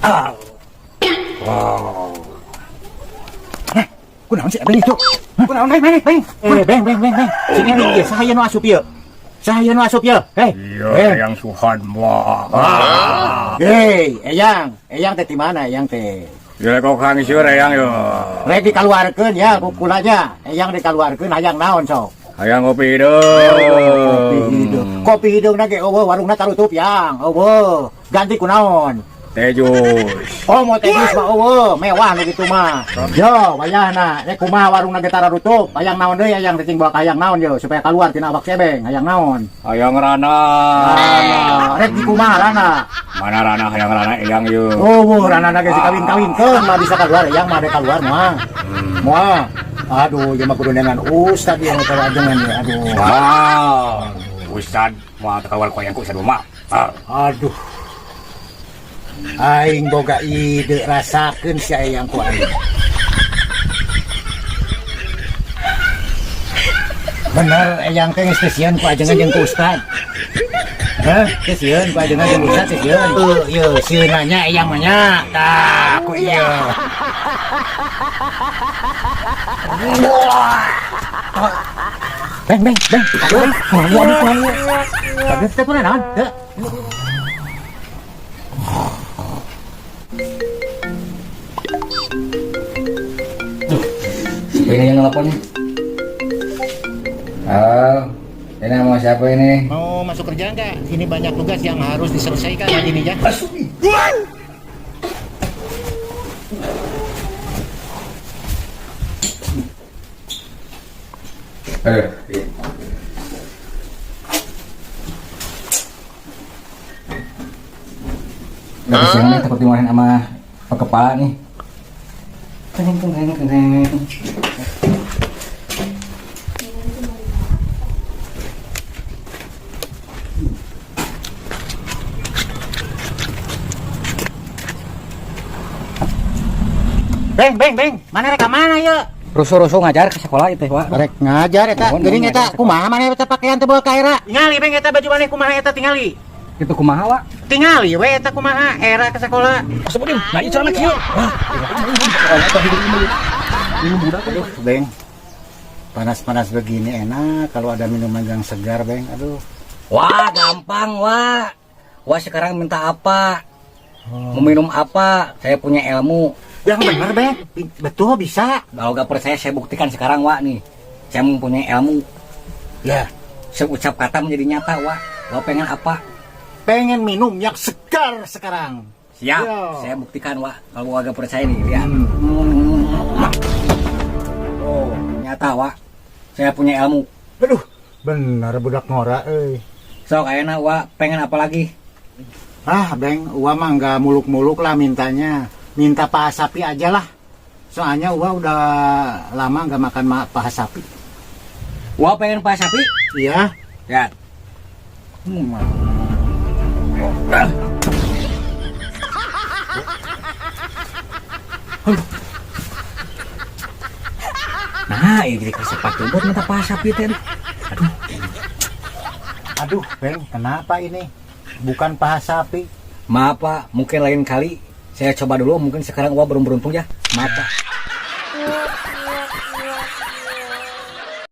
Wow. Kunaon sih Beng itu? Kunaon Beng? Beng. Sini ieu sahaya nu asup ieu. Sahaya nu asup ieu. Iya, yang Suhan mah. Eyang teh di mana Eyang teh? Ya kok kang seur eyang yo. Rek dikaluarkeun ya kukul aja. Eyang dikaluarkeun hayang naon sok? Hayang ngopi hideung. Kopi hideung na ge eueuh warungna tarutup yang. Eueuh. Ganti kunaon? Teh jus. Oh mau teh jus mah eueuh, mewah nu kitu mah. Yo, wayahna rek kumaha warungna ge tarutup. Hayang naon deui hayang cicing bawa hayang naon yo supaya kaluar tina awak cebeng. Hayang naon? Hayang rana. Rek di kumaha rana? Mana rana hayang rana eyang yo. Oh, rana ge dikawin-kawinkeun mah bisa keluar hayang mah de keluar mah. Moal. Aduh, ieu mah kudu nengan ustad yang terajengan ya. Aduh. Wow. Ustad moal teu kawal koyangku sadua mah. Aduh. Aing boga ide rasakeun si Eyang ku aing. Bener Eyang teh geus sieun ku ajengan jeung ku ustad. Hah? Sieun ku ajengan jeung ustad sieun. Ieu sieun nya Eyang mah nya. Tah ku ieu. Beng. Waduh. Tapi teh pun naon? Teu. Ini yang nelpon nih. Halo, ini mau siapa ini? Mau masuk kerja enggak? Ini banyak tugas yang harus diselesaikan hari ini ya. Iya. Gak kesiangan nih, takut dimarahin sama Pak Kepala nih. Keren. Beng. Mana rek mana ya? Rusuh ngajar ke sekolah itu, Pak. Rek ngajar eta. Geuning eta kumaha maneh eta pakaian teh bawa ka era? Tingali beng eta baju maneh kumaha eta tingali? Itu kumaha, Pak? Tingali we eta kumaha era ke sekolah. Sebutin, nah itu anak kieu. Aduh, Beng. Panas-panas begini enak kalau ada minuman yang segar, Beng. Aduh. Wah, gampang, Wak. Wah, sekarang minta apa? Mau minum apa? Saya punya ilmu. Yang bener, Beng. Betul bisa. Kalau gak percaya saya buktikan sekarang, Wak nih. Saya mempunyai ilmu. Ya, Seucap kata menjadi nyata, Wak. Wak pengen apa? pengen minum yang segar sekarang. Siap, Yo. saya buktikan, Wak. Kalau Wak gak percaya nih, lihat. Oh, nyata, Wak. Saya punya ilmu. Aduh, bener budak ngora, So, kayaknya, Wak, pengen apa lagi? Ah, Beng, Uwa mah nggak muluk-muluk lah mintanya. Minta paha sapi aja lah. Soalnya Uwa udah lama nggak makan paha sapi. Wak pengen paha sapi? Iya. Lihat. Nah, ini jadi sepatu buat minta paha sapi, Ten. Aduh, Beng, kenapa ini? Bukan paha sapi. Maaf, Pak. Mungkin lain kali saya coba dulu. Mungkin sekarang Wak belum beruntung ya. Maaf, Pak.